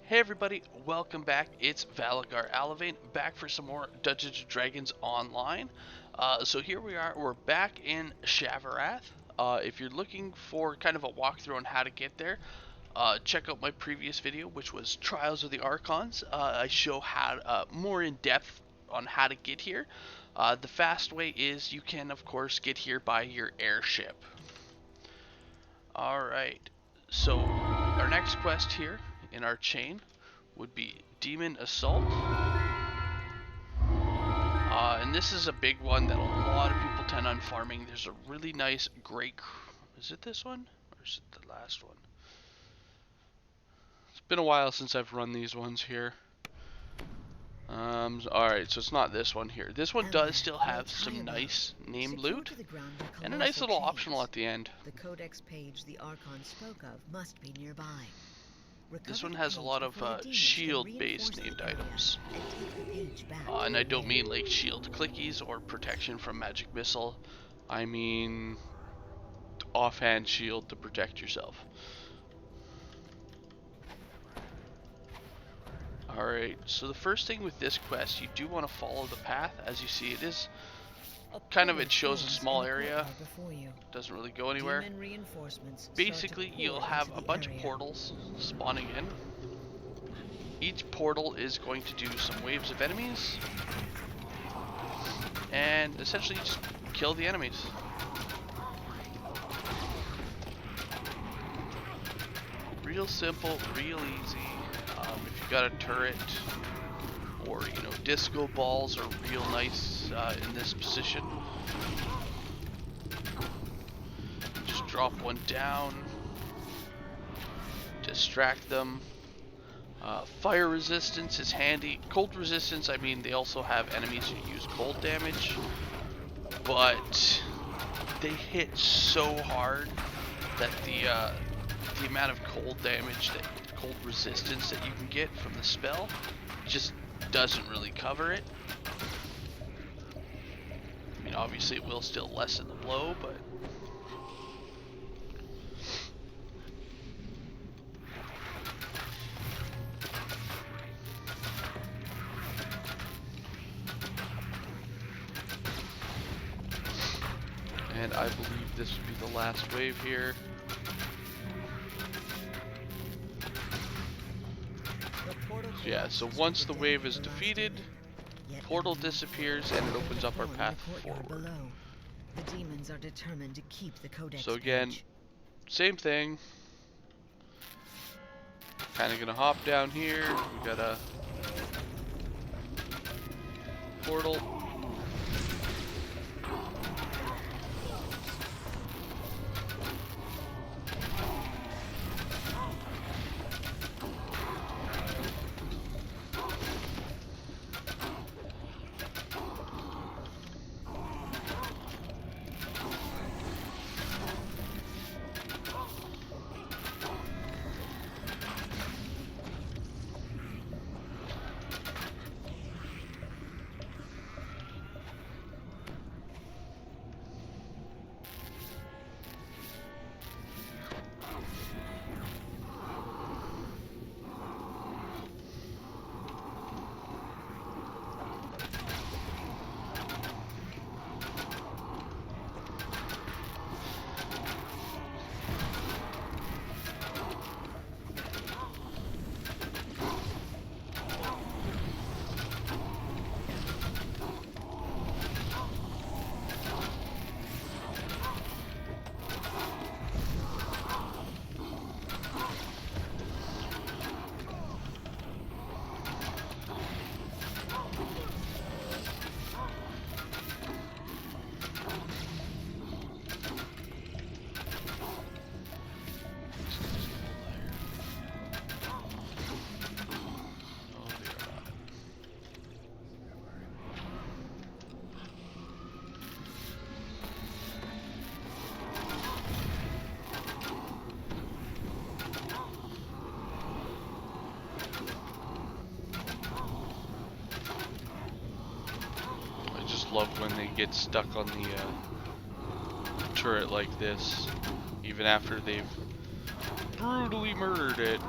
Hey everybody, welcome back. It's Valagar Aloevain back for some more Dungeons & Dragons Online. So here we are, we're back in Shavarath. If you're looking for kind of a walkthrough on how to get there, check out my previous video, which was Trials of the Archons. I show how more in depth on how to get here. The fast way is you can, of course, get here by your airship. Alright, so our next quest here in our chain would be Demon Assault. And this is a big one that a lot of people tend on farming. There's a really nice great... Is it this one? Or is it the last one? It's been a while since I've run these ones here. Alright, so it's not this one here. This one does still have some nice name loot and a nice little optional at the end. The codex page the Archon spoke of must be nearby. This one has a lot of shield-based named items. And I don't mean like shield clickies or protection from magic missile. I mean offhand shield to protect yourself. Alright, so the first thing with this quest, you do want to follow the path. As you see, it is kind of, it shows a small area, doesn't really go anywhere. Basically, you'll have a bunch of portals spawning in. Each portal is going to do some waves of enemies, and essentially just kill the enemies. Real simple, real easy. If you got a turret or, you know, disco balls are real nice in this position. Just drop one down, distract them. Fire resistance is handy. Cold resistance, I mean, they also have enemies who use cold damage, but they hit so hard that the amount of cold damage, that cold resistance that you can get from the spell just doesn't really cover it. I mean, obviously it will still lessen the blow, but and I believe this would be the last wave here. Yeah, so once the wave is defeated, portal disappears and it opens up our path forward. The demons are determined to keep the codex. So again, same thing. Kind of gonna hop down here. We got a portal. Love when they get stuck on the turret like this, even after they've brutally murdered it.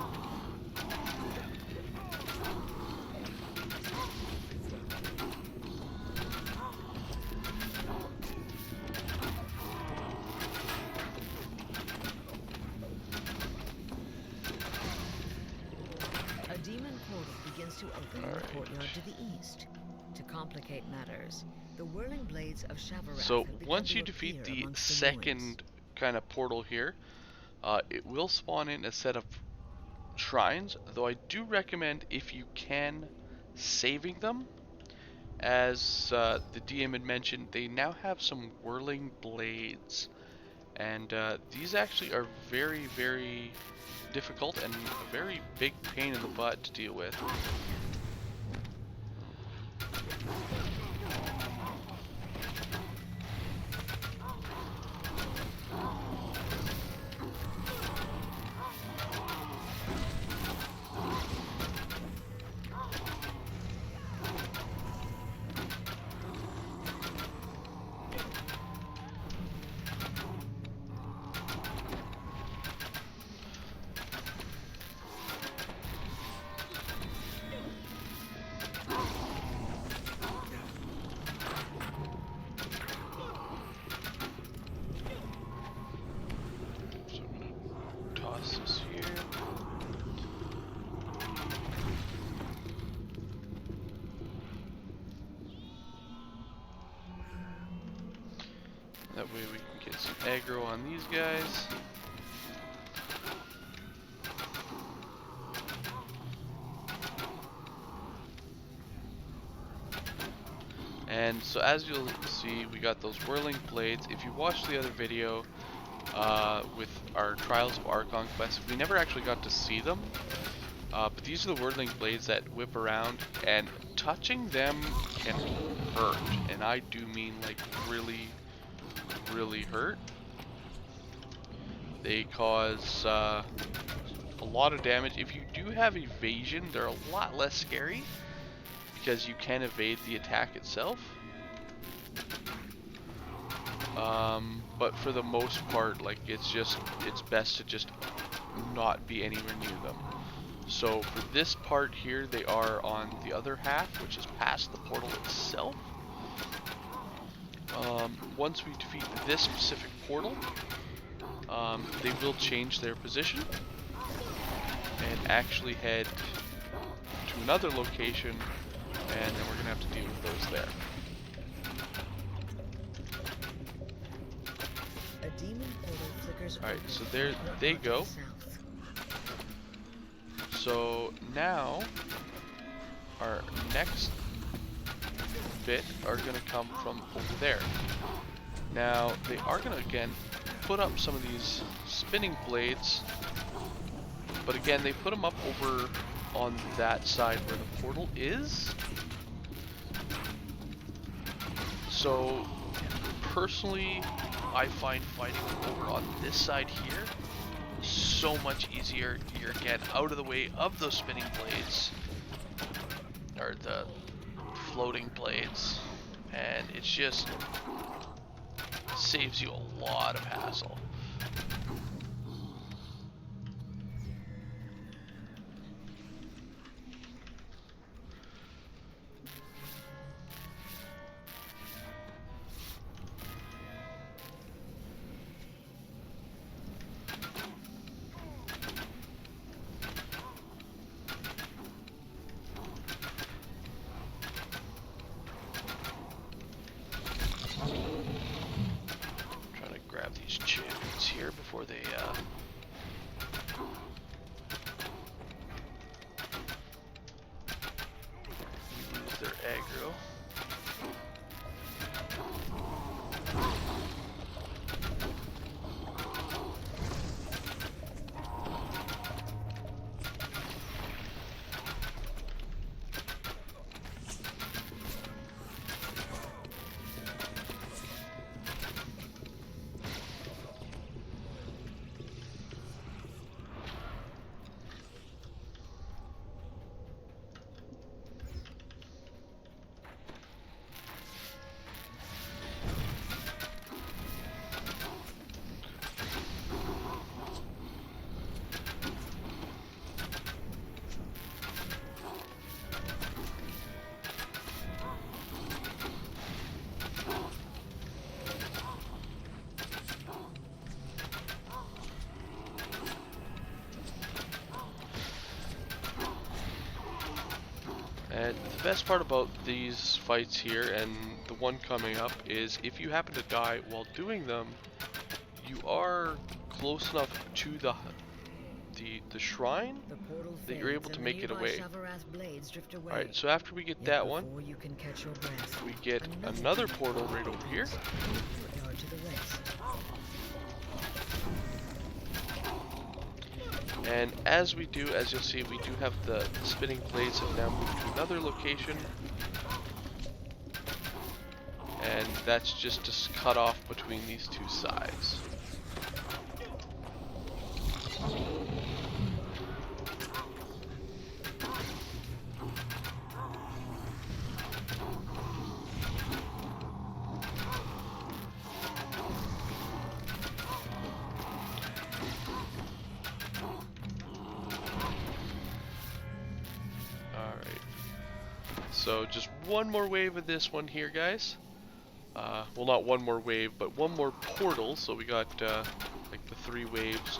begins to open in the Alright. courtyard to the east. To complicate matters, the whirling blades of Shavarath So have begun once to you appear defeat the amongst the ruins. second kind of portal here, it will spawn in a set of shrines, though I do recommend, if you can, saving them. As the DM had mentioned, they now have some whirling blades, and these actually are very, very difficult and a very big pain in the butt to deal with. So I'm gonna toss this here. That way we can get some aggro on these guys. And so as you'll see, we got those whirling blades. If you watched the other video with our Trials of Archon quest, we never actually got to see them. But these are the whirling blades that whip around, and touching them can hurt. And I do mean like really, really hurt. They cause a lot of damage. If you do have evasion, they're a lot less scary, because you can evade the attack itself. But for the most part, like, it's best to just not be anywhere near them. So for this part here, they are on the other half, which is past the portal itself. Once we defeat this specific portal, they will change their position and actually head to another location, and then we're gonna have to deal with those there. A demon portal flickers. Alright, so there they go. So now our next bit are gonna come from over there. Now they are gonna again put up some of these spinning blades, but again they put them up over on that side where the portal is. So personally, I find fighting over on this side here so much easier. You're again out of the way of those spinning blades, or the floating blades, and it's just saves you a lot of hassle. Grab these champions here before they lose their aggro. And the best part about these fights here, and the one coming up, is if you happen to die while doing them, you are close enough to the shrine The portal that you're able fades to and the make it nearby away. Shavarath blades drift away. Alright, so after we get Yet that one, before you can catch your breath, we get another another portal right over here. in the courtyard to the west. And as we do, as you'll see, we do have the spinning blades have now moved to another location. And that's just to cut off between these two sides. Alright. So just one more wave of this one here, guys. Well, not one more wave, but one more portal. So we got like the 3 waves.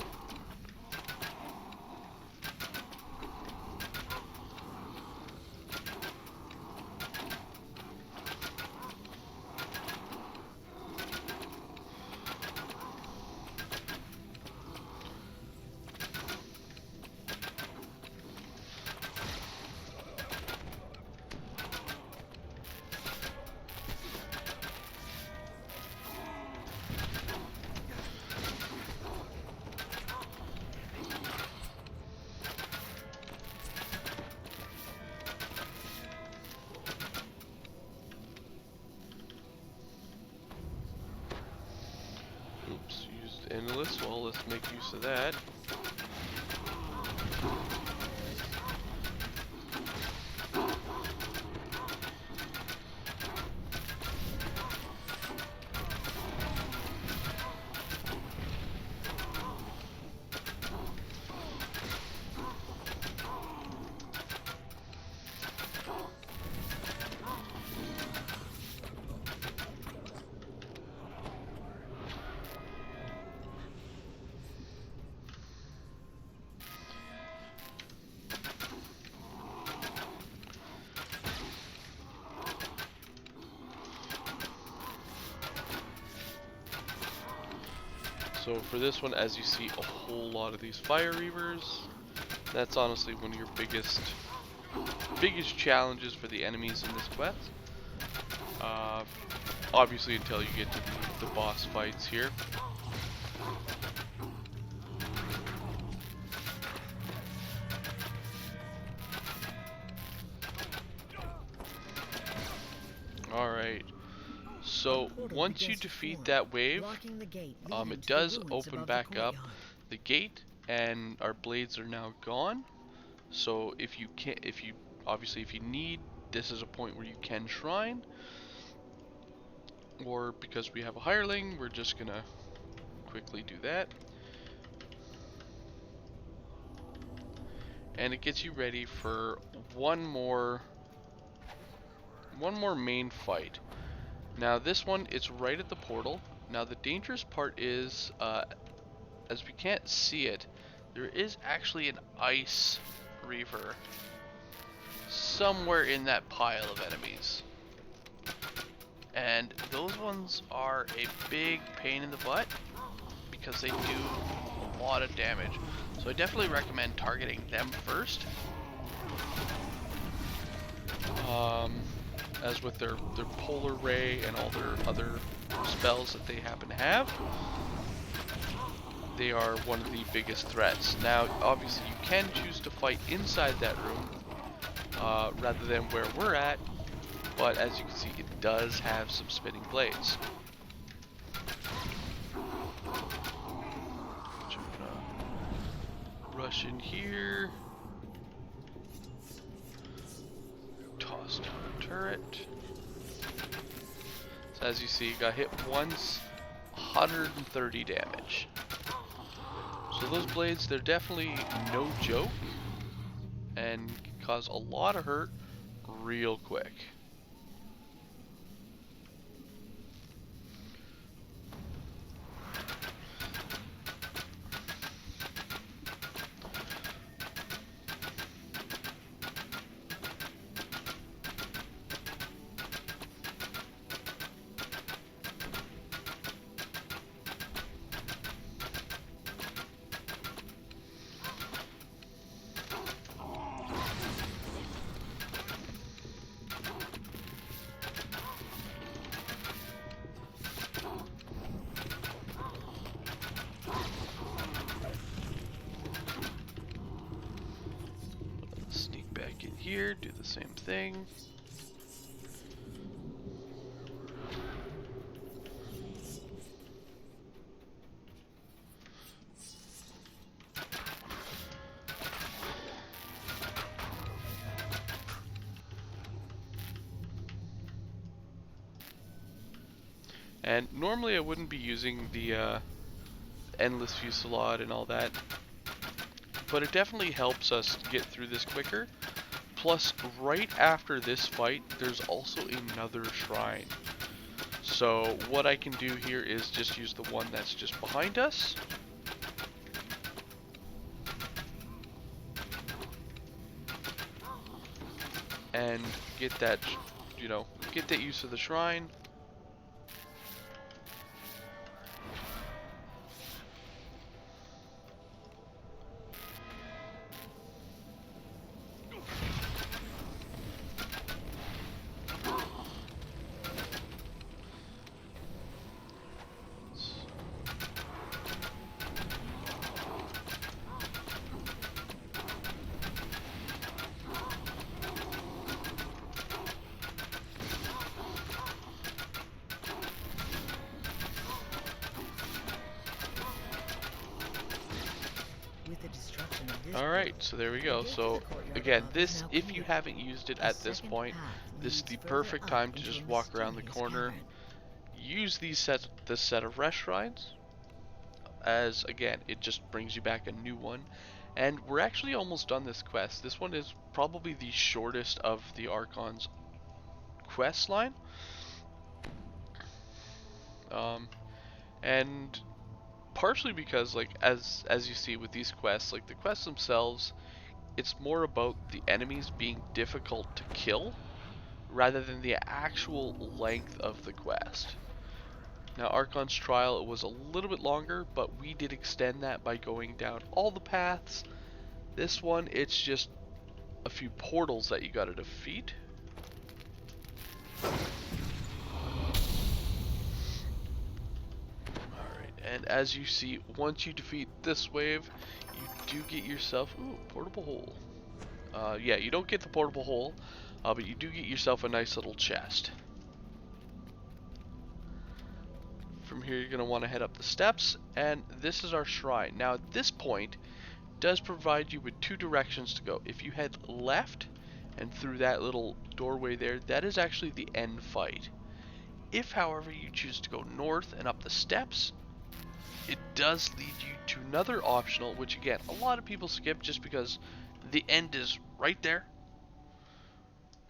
Oops, used endless. Well, let's make use of that. So for this one, as you see, a whole lot of these fire reavers. That's honestly one of your biggest challenges for the enemies in this quest. Obviously, until you get to the boss fights here. Alright, so once you defeat that wave, it does open back up the gate, and our blades are now gone. So if you obviously if you need, this is a point where you can shrine, or because we have a hireling, we're just gonna quickly do that. And it gets you ready for one more main fight. Now this one, it's right at the portal. Now the dangerous part is, as we can't see it, there is actually an ice reaver somewhere in that pile of enemies. And those ones are a big pain in the butt because they do a lot of damage. So I definitely recommend targeting them first. As with their polar ray and all their other spells that they happen to have, they are one of the biggest threats. Now, obviously, you can choose to fight inside that room rather than where we're at, but as you can see, it does have some spinning blades. So I'm gonna rush in here, toss down the turret. So as you see, got hit once, 130 damage. So those blades, they're definitely no joke, and can cause a lot of hurt real quick. get here, do the same thing. And normally I wouldn't be using the endless fusillade and all that, but it definitely helps us get through this quicker. Plus, right after this fight, there's also another shrine. So what I can do here is just use the one that's just behind us. And get that, get that use of the shrine. Alright, so there we go. So again, this, if you haven't used it at this point, this is the perfect time to just walk around the corner, use this set of rest shrines, as again, it just brings you back a new one. And we're actually almost done this quest. This one is probably the shortest of the Archon's quest line. And partially because, like, as you see with these quests, like the quests themselves, it's more about the enemies being difficult to kill rather than the actual length of the quest. Now, Archon's Trial, it was a little bit longer, but we did extend that by going down all the paths. This one, it's just a few portals that you gotta defeat. And as you see, once you defeat this wave, you do get yourself, ooh, portable hole. Yeah, you don't get the portable hole, but you do get yourself a nice little chest. From here, you're going to want to head up the steps, and this is our shrine. Now, at this point, it does provide you with two directions to go. If you head left and through that little doorway there, that is actually the end fight. If, however, you choose to go north and up the steps, it does lead you to another optional, which again, a lot of people skip just because the end is right there.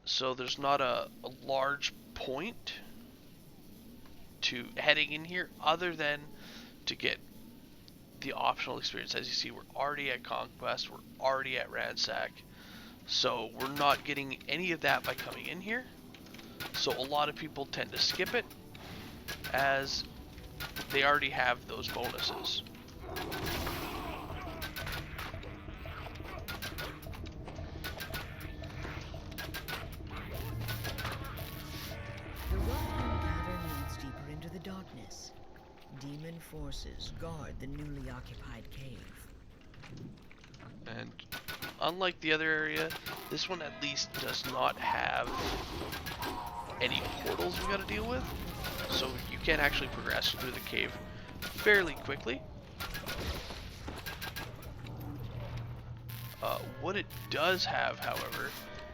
So there's not a large point to heading in here other than to get the optional experience. As you see, we're already at Conquest, we're already at Ransack. So we're not getting any of that by coming in here. So a lot of people tend to skip it as they already have those bonuses. The Aloevain cavern leads deeper into the darkness. Demon forces guard the newly occupied cave. And unlike the other area, this one at least does not have any portals we gotta deal with. So you can actually progress through the cave fairly quickly. What it does have, however,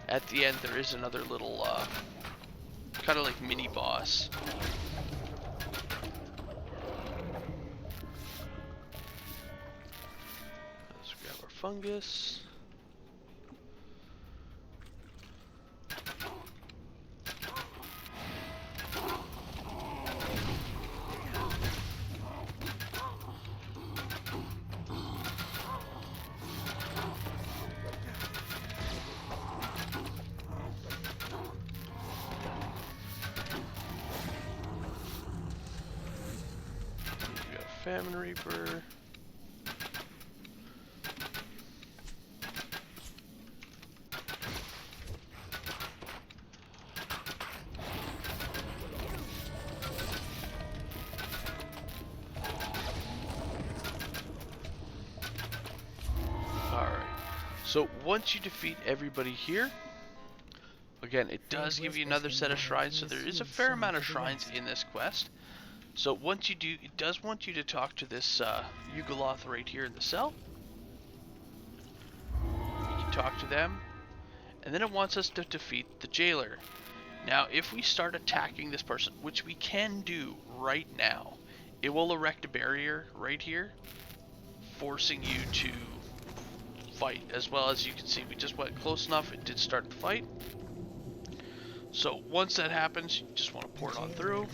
at the end there is another little kind of like mini boss. Let's grab our fungus. Famine Reaper. Alright, So once you defeat everybody here, again, it does give you another set of shrines, so there is a fair amount of shrines in this quest. So once you do, it does want you to talk to this Yugoloth right here in the cell. You can talk to them, and then it wants us to defeat the jailer. Now, if we start attacking this person, which we can do right now, it will erect a barrier right here, forcing you to fight. As well, as you can see, we just went close enough, it did start the fight. So once that happens, you just want to pour it on through,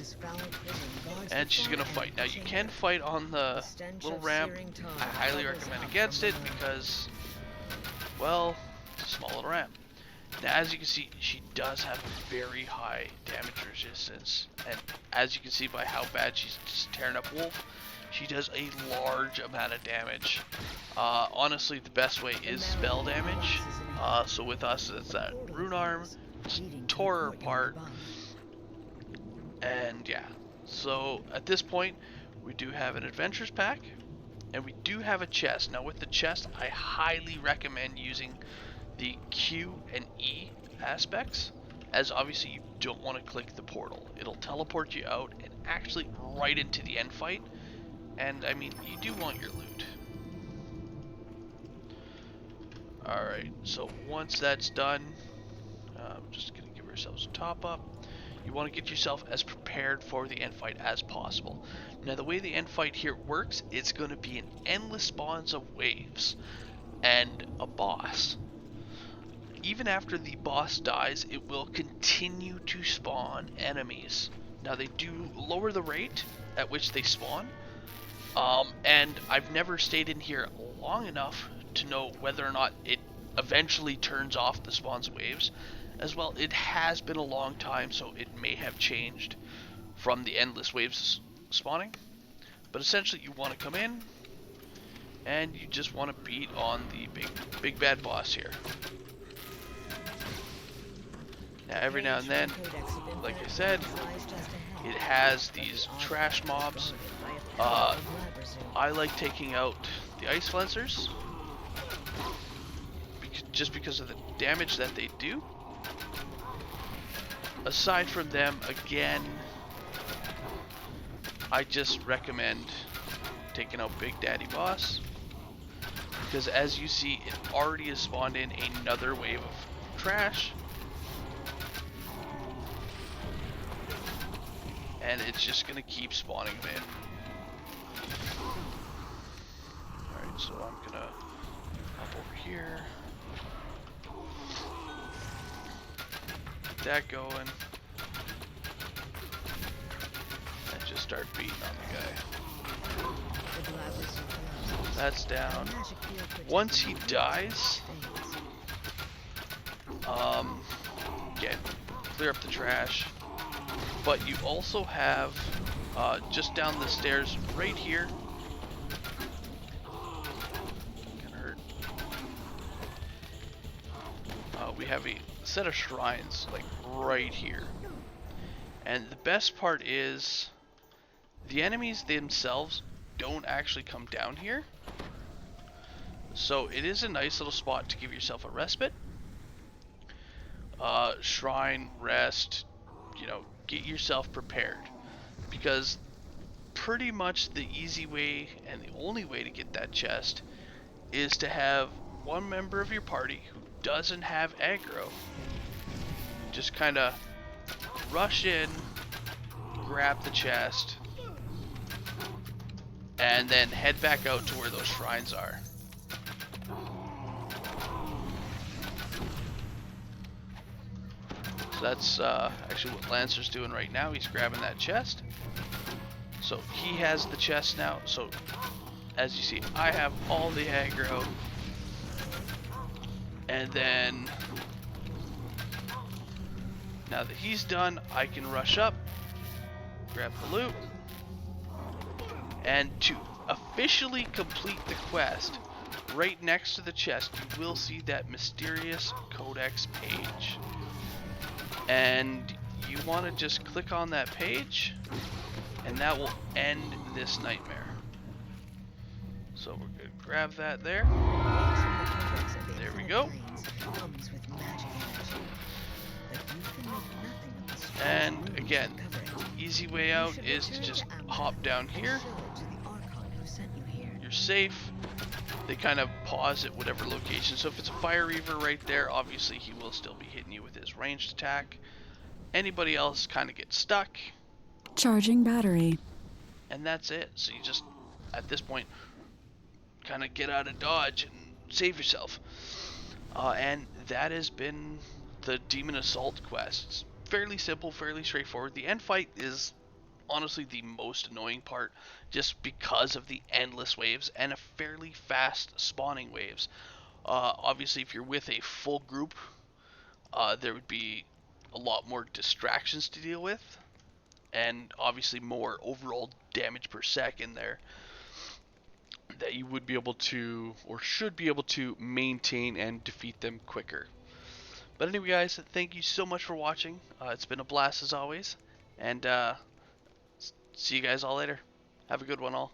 and she's going to fight. Now, you can fight on the little ramp. I highly recommend against it because, well, it's a small little ramp. Now, as you can see, she does have a very high damage resistance, and as you can see by how bad she's just tearing up Wolf, she does a large amount of damage. Honestly, the best way is spell damage. So with us, it's that rune arm, just tore her apart, and yeah. So at this point, we do have an adventures pack, and we do have a chest. Now with the chest, I highly recommend using the Q and E aspects, as obviously you don't want to click the portal. It'll teleport you out and actually right into the end fight, and I mean, you do want your loot. Alright, so once that's done, just gonna give ourselves a top up. You want to get yourself as prepared for the end fight as possible. Now the way the end fight here works, it's going to be an endless spawns of waves and a boss. Even after the boss dies, it will continue to spawn enemies. Now they do lower the rate at which they spawn, and I've never stayed in here long enough to know whether or not it eventually turns off the spawns waves. As well, it has been a long time, so it may have changed from the endless waves spawning. But essentially, you want to come in, and you just want to beat on the big bad boss here. Now, every now and then, like I said, it has these trash mobs. I like taking out the ice flensers, just because of the damage that they do. Aside from them, again, I just recommend taking out Big Daddy Boss, because as you see, it already has spawned in another wave of trash, and it's just gonna keep spawning them in. Alright, so I'm gonna hop over here. Get that going. And just start beating on the guy. That's down. Once he dies, again, clear up the trash. But you also have, just down the stairs right here, kinda hurt. We have a set of shrines like right here, and the best part is the enemies themselves don't actually come down here, so it is a nice little spot to give yourself a respite. Shrine, rest, you know, get yourself prepared, because pretty much the easy way and the only way to get that chest is to have one member of your party who doesn't have aggro just kind of rush in, grab the chest, and then head back out to where those shrines are. So that's actually what Lancer's doing right now. He's grabbing that chest. So he has the chest now. So as you see, I have all the aggro. And then now that he's done, I can rush up, grab the loot, and to officially complete the quest, right next to the chest, you will see that mysterious codex page. And you want to just click on that page, and that will end this nightmare. So we're going to grab that there. There we flood go. plains comes with magic energy, but you can make nothing of the strange And runes again, that cover it. the easy way You out should is to return to just Amber hop down and here. show it to the Archon who sent you here. You're safe. They kind of pause at whatever location. So if it's a Fire Reaver right there, obviously he will still be hitting you with his ranged attack. Anybody else kind of gets stuck. Charging battery. And that's it. So you just, at this point, kind of get out of dodge and save yourself. And that has been the Demon Assault quests. Fairly simple, fairly straightforward. The end fight is honestly the most annoying part, just because of the endless waves and a fairly fast spawning waves. Obviously, if you're with a full group, there would be a lot more distractions to deal with, and obviously more overall damage per second there that you would be able to, or should be able to, maintain and defeat them quicker. But anyway, guys, thank you so much for watching. It's been a blast as always, and see you guys all later. Have a good one, all.